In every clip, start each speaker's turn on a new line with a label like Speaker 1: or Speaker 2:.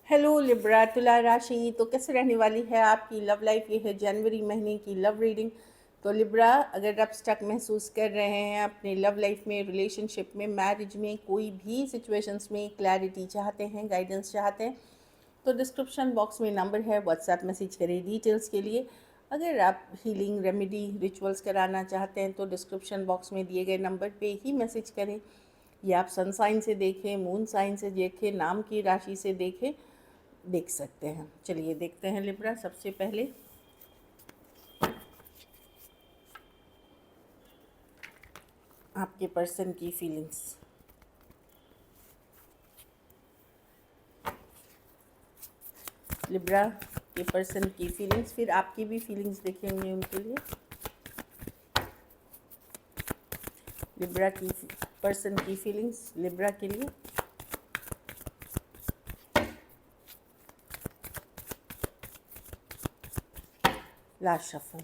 Speaker 1: Hello Libra तुला राशि, तो कैसे रहने वाली है आपकी लव लाइफ। ये है जनवरी महीने की लव रीडिंग। तो लिब्रा, अगर आप स्टक महसूस कर रहे हैं अपने लव लाइफ में, रिलेशनशिप में, मैरिज में, कोई भी सिचुएशंस में क्लैरिटी चाहते हैं, गाइडेंस चाहते हैं, तो डिस्क्रिप्शन बॉक्स में नंबर है, व्हाट्सएप मैसेज करें डिटेल्स के लिए। अगर आप हीलिंग रेमेडी रिचुअल्स कराना चाहते हैं तो डिस्क्रिप्शन बॉक्स में दिए गए नंबर पे ही मैसेज करें। या आप सन साइन से देखें, मून साइन से देखें, नाम की राशि से देखें, देख सकते हैं। चलिए देखते हैं लिब्रा। सबसे पहले आपके पर्सन की फीलिंग्स। लिब्रा के पर्सन की फीलिंग्स, फिर आपकी भी फीलिंग्स देखेंगे उनके लिए। लिब्रा की पर्सन की फीलिंग्स लिब्रा के लिए। Last shuffle.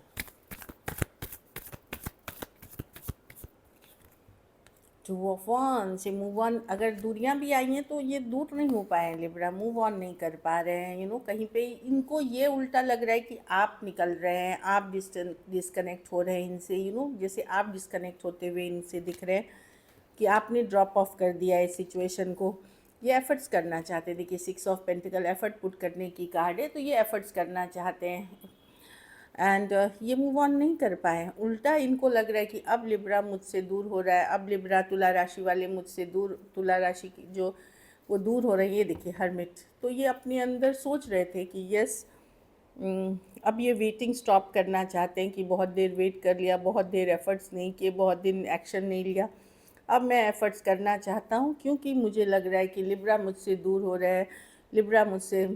Speaker 1: Two of one से मूव ऑन। अगर दूरियां भी आई हैं तो ये दूर नहीं हो पाए हैं लिब्रा, मूव ऑन नहीं कर पा रहे हैं। कहीं पे इनको ये उल्टा लग रहा है कि आप निकल रहे हैं, आप डिस्कनेक्ट हो रहे हैं इनसे। जैसे आप डिस्कनेक्ट होते हुए इनसे दिख रहे हैं कि आपने ड्रॉप ऑफ कर दिया है इस सिचुएशन को। ये एफर्ट्स करना चाहते हैं। देखिए 6 ऑफ पेंटिकल एफर्ट पुट करने की कार्ड है, तो ये एफर्ट्स करना चाहते हैं एंड ये मूव ऑन नहीं कर पाए। उल्टा इनको लग रहा है कि अब लिब्रा मुझसे दूर हो रहा है, अब लिब्रा तुला राशि वाले मुझसे दूर, तुला राशि की जो वो दूर हो रही है। देखिए हरमिट, तो ये अपने अंदर सोच रहे थे कि यस, अब ये वेटिंग स्टॉप करना चाहते हैं कि बहुत देर वेट कर लिया, बहुत देर एफर्ट्स नहीं किए, बहुत दिन एक्शन नहीं लिया। अब मैं एफर्ट्स करना चाहता हूँ क्योंकि मुझे लग रहा है कि लिब्रा मुझसे दूर हो रहा है, लिब्रा मुझसे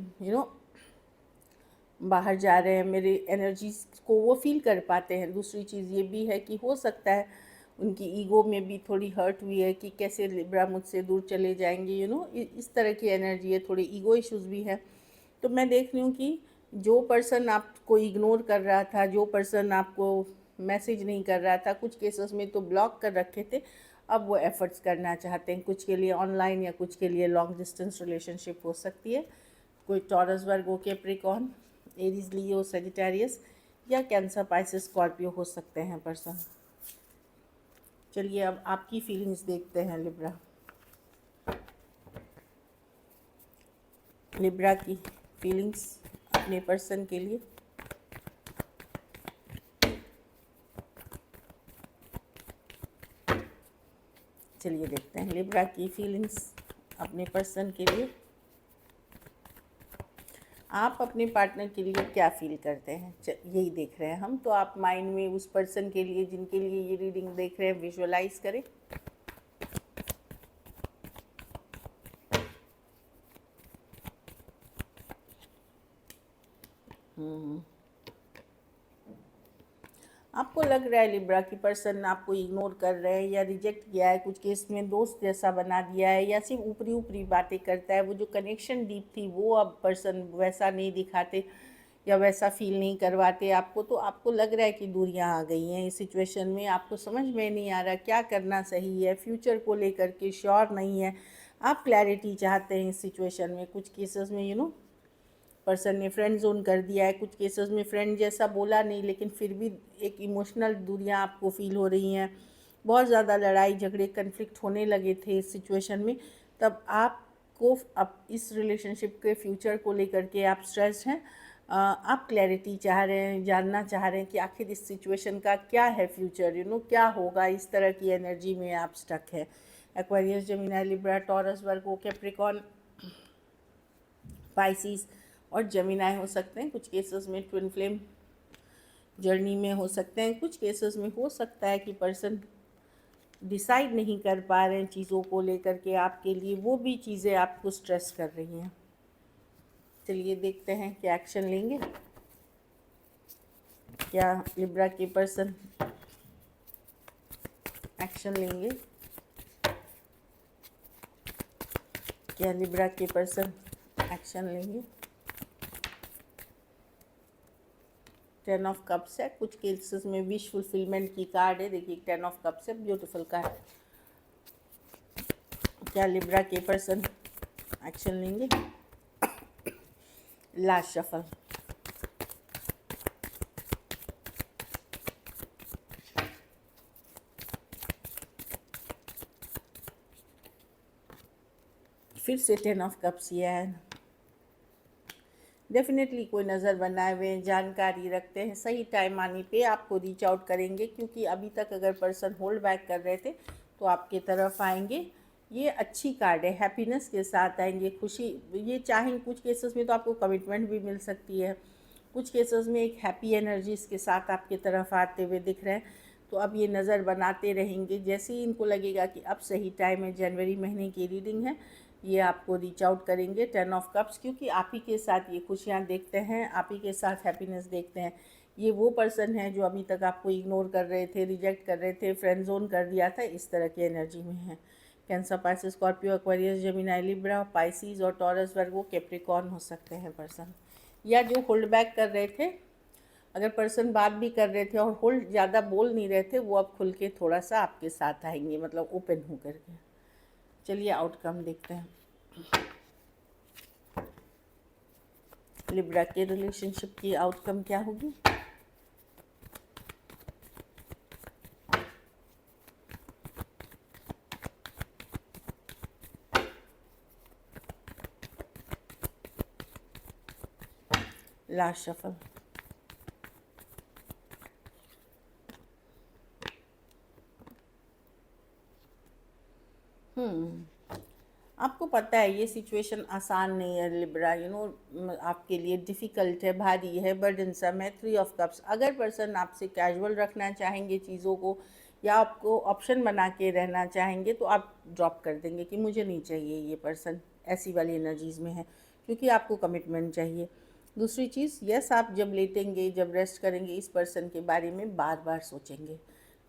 Speaker 1: बाहर जा रहे हैं। मेरी एनर्जीज को वो फील कर पाते हैं। दूसरी चीज़ ये भी है कि हो सकता है उनकी ईगो में भी थोड़ी हर्ट हुई है कि कैसे लिब्रा मुझसे दूर चले जाएंगे। इस तरह की एनर्जी है, थोड़ी ईगो इश्यूज़ भी है। तो मैं देख रही हूँ कि जो पर्सन आपको इग्नोर कर रहा था, जो पर्सन आपको मैसेज नहीं कर रहा था, कुछ केसेस में तो ब्लॉक कर रखे थे, अब वो एफ़र्ट्स करना चाहते हैं। कुछ के लिए ऑनलाइन या कुछ के लिए लॉन्ग डिस्टेंस रिलेशनशिप हो सकती है। कोई टॉरस, वर्गो, कैप्रिकॉर्न, एरीज, लियो, सेजिटेरियस या कैंसर, पाइसेस, स्कॉर्पियो हो सकते हैं पर्सन। चलिए अब आपकी फीलिंग्स देखते हैं लिब्रा। लिब्रा की फीलिंग्स अपने पर्सन के लिए। चलिए देखते हैं लिब्रा की फीलिंग्स अपने पर्सन के लिए। आप अपने पार्टनर के लिए क्या फील करते हैं, यही देख रहे हैं हम। तो आप माइंड में उस पर्सन के लिए जिनके लिए ये रीडिंग देख रहे हैं विजुअलाइज करें। आपको लग रहा है लिब्रा की पर्सन आपको इग्नोर कर रहे हैं या रिजेक्ट किया है, कुछ केस में दोस्त जैसा बना दिया है, या सिर्फ ऊपरी ऊपरी बातें करता है। वो जो कनेक्शन डीप थी वो अब पर्सन वैसा नहीं दिखाते या वैसा फील नहीं करवाते आपको। तो आपको लग रहा है कि दूरियां आ गई हैं इस सिचुएशन में। आपको समझ में नहीं आ रहा क्या करना सही है, फ्यूचर को लेकर के श्योर नहीं है। आप क्लैरिटी चाहते हैं इस सिचुएशन में। कुछ केसेस में पर्सन ने फ्रेंड जोन कर दिया है, कुछ केसेस में फ्रेंड जैसा बोला नहीं, लेकिन फिर भी एक इमोशनल दूरियां आपको फील हो रही हैं। बहुत ज़्यादा लड़ाई झगड़े कन्फ्लिक्ट होने लगे थे इस सिचुएशन में। तब आपको अब इस रिलेशनशिप के फ्यूचर को लेकर के आप स्ट्रेस हैं। आप क्लैरिटी चाह रहे हैं, जानना चाह रहे हैं कि आखिर इस सिचुएशन का क्या है फ्यूचर, क्या होगा। इस तरह की एनर्जी में आप स्टक है। Aquarius, Gemini, Libra, taurus, Virgo, Capricorn, Pisces और जेमिनी हो सकते हैं। कुछ केसेस में ट्विन फ्लेम जर्नी में हो सकते हैं। कुछ केसेस में हो सकता है कि पर्सन डिसाइड नहीं कर पा रहे हैं चीज़ों को लेकर के आपके लिए, वो भी चीज़ें आपको स्ट्रेस कर रही हैं। चलिए देखते हैं क्या एक्शन लेंगे। क्या लिब्रा के पर्सन एक्शन लेंगे? क्या लिब्रा के पर्सन एक्शन लेंगे? 10 ऑफ कप्स है। कुछ केसेस में विश फुलफिलमेंट की कार्ड है। देखिए 10 ऑफ कप्स है, ब्यूटीफुल कार्ड। क्या लिब्रा के पर्सन एक्शन लेंगे? Last shuffle. फिर से 10 ऑफ कप्स ये है। डेफिनेटली कोई नज़र बनाए हुए हैं, जानकारी रखते हैं, सही टाइम आने पे आपको रीच आउट करेंगे, क्योंकि अभी तक अगर पर्सन होल्ड बैक कर रहे थे तो आपके तरफ आएंगे। ये अच्छी कार्ड है, हैप्पीनेस के साथ आएंगे, खुशी। ये चाहें कुछ केसेस में तो आपको कमिटमेंट भी मिल सकती है, कुछ केसेस में एक हैप्पी एनर्जीज के साथ आपकी तरफ आते हुए दिख रहे हैं। तो अब ये नज़र बनाते रहेंगे, जैसे ही इनको लगेगा कि अब सही टाइम है, जनवरी महीने की रीडिंग है, ये आपको रीच आउट करेंगे। 10 ऑफ कप्स, क्योंकि आप ही के साथ ये खुशियाँ देखते हैं, आप ही के साथ हैप्पीनेस देखते हैं। ये वो पर्सन है जो अभी तक आपको इग्नोर कर रहे थे, रिजेक्ट कर रहे थे, फ्रेंड जोन कर दिया था, इस तरह की एनर्जी में है। Cancer, Pisces, Scorpio, Aquarius, Gemini, Libra, Pisces और टॉरस, वर्गो, कैप्रिकॉर्न हो सकते हैं पर्सन। या जो होल्ड बैक कर रहे थे, अगर पर्सन बात भी कर रहे थे और होल्ड ज़्यादा बोल नहीं रहे थे, वो अब खुल के थोड़ा सा आपके साथ आएंगे, मतलब ओपन हो करके। चलिए आउटकम देखते हैं। लिब्रा के रिलेशनशिप की आउटकम क्या होगी? Last shuffle. आपको पता है ये सिचुएशन आसान नहीं है लिब्रा, आपके लिए डिफ़िकल्ट है, भारी है, बर्डनसम है। 3 ऑफ कप्स। अगर पर्सन आपसे कैजुअल रखना चाहेंगे चीज़ों को, या आपको ऑप्शन बना के रहना चाहेंगे, तो आप ड्रॉप कर देंगे कि मुझे नहीं चाहिए ये पर्सन, ऐसी वाली एनर्जीज़ में है, क्योंकि आपको कमिटमेंट चाहिए। दूसरी चीज़, यस, आप जब लेटेंगे, जब रेस्ट करेंगे, इस पर्सन के बारे में बार बार सोचेंगे।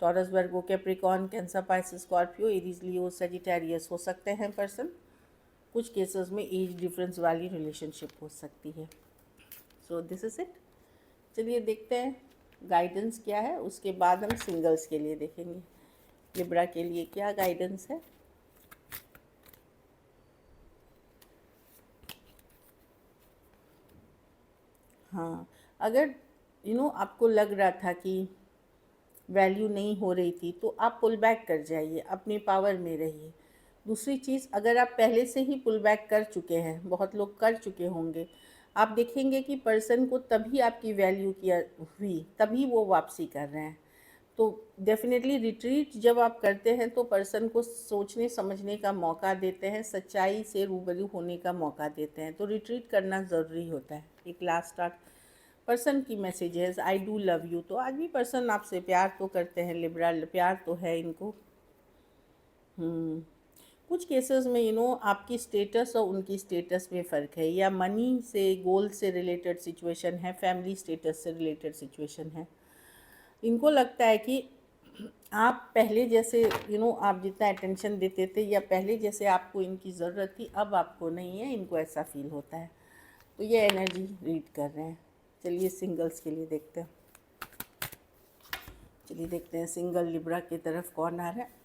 Speaker 1: Taurus, Virgo, Capricorn, Cancer, Pisces, Scorpio, Aries, Leo, Sagittarius हो सकते हैं पर्सन। कुछ केसेस में एज डिफरेंस वाली रिलेशनशिप हो सकती है। So this is it. चलिए देखते हैं गाइडेंस क्या है, उसके बाद हम सिंगल्स के लिए देखेंगे लिब्रा के लिए क्या गाइडेंस है। हाँ, अगर आपको लग रहा था कि वैल्यू नहीं हो रही थी, तो आप पुल बैक कर जाइए, अपने पावर में रहिए। दूसरी चीज़, अगर आप पहले से ही पुल बैक कर चुके हैं, बहुत लोग कर चुके होंगे, आप देखेंगे कि पर्सन को तभी आपकी वैल्यू किया हुई, तभी वो वापसी कर रहे हैं। तो डेफिनेटली रिट्रीट जब आप करते हैं तो पर्सन को सोचने समझने का मौका देते हैं, सच्चाई से रूबरू होने का मौका देते हैं, तो रिट्रीट करना ज़रूरी होता है। एक लास्ट स्टार्ट पर्सन की messages, I do love you. तो आज भी पर्सन आपसे प्यार तो करते हैं लिब्रा, प्यार तो है इनको। कुछ केसेस में आपकी स्टेटस और उनकी स्टेटस में फ़र्क है, या मनी से, गोल से रिलेटेड सिचुएशन है, फैमिली स्टेटस से रिलेटेड सिचुएशन है। इनको लगता है कि आप पहले जैसे आप जितना अटेंशन देते थे, या पहले जैसे आपको इनकी ज़रूरत थी, अब आपको नहीं है, इनको ऐसा फील होता है। तो ये एनर्जी रीड कर रहे हैं। चलिए सिंगल्स के लिए देखते हैं। चलिए देखते हैं सिंगल लिब्रा की तरफ कौन आ रहा है।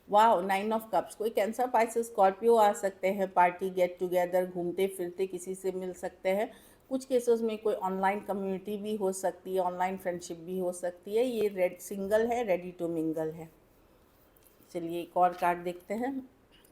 Speaker 1: वाह, 9 ऑफ कप्स। कोई कैंसर, पाइसेस, स्कॉर्पियो आ सकते हैं, पार्टी, गेट टुगेदर, घूमते फिरते किसी से मिल सकते हैं। कुछ केसेस में कोई ऑनलाइन कम्युनिटी भी हो सकती है, ऑनलाइन फ्रेंडशिप भी हो सकती है। ये रेड सिंगल है, रेडी टू मिंगल है। चलिए एक और कार्ड देखते हैं।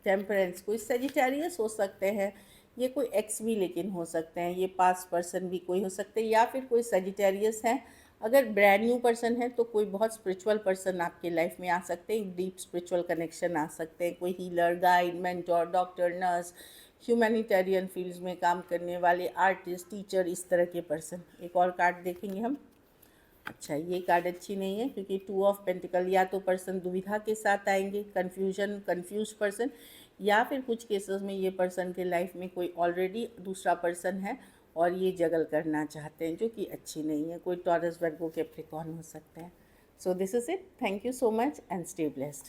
Speaker 1: टेम्परेंस। कोई सजिटेरियस हो सकते हैं, ये कोई एक्स भी लेकिन हो सकते हैं, ये पास्ट पर्सन भी कोई हो सकते हैं, या फिर कोई सजिटेरियस है। अगर ब्रांड न्यू पर्सन है तो कोई बहुत स्पिरिचुअल पर्सन आपके लाइफ में आ सकते हैं, डीप स्पिरिचुअल कनेक्शन आ सकते हैं, कोई healer, guide, mentor, doctor, nurse, humanitarian fields में काम करने वाले, आर्टिस्ट, टीचर, इस तरह के पर्सन। एक और कार्ड देखेंगे हम। अच्छा, ये कार्ड अच्छी नहीं है, क्योंकि 2 ऑफ पेंटिकल, या तो पर्सन दुविधा के साथ आएंगे, कन्फ्यूजन, कंफ्यूज पर्सन, या फिर कुछ केसेस में ये पर्सन के लाइफ में कोई ऑलरेडी दूसरा पर्सन है और ये जगल करना चाहते हैं, जो कि अच्छी नहीं है। कोई टॉरस, वर्गो, कैप्रिकॉर्न हो सकता है। So this is it. Thank you so much and stay blessed.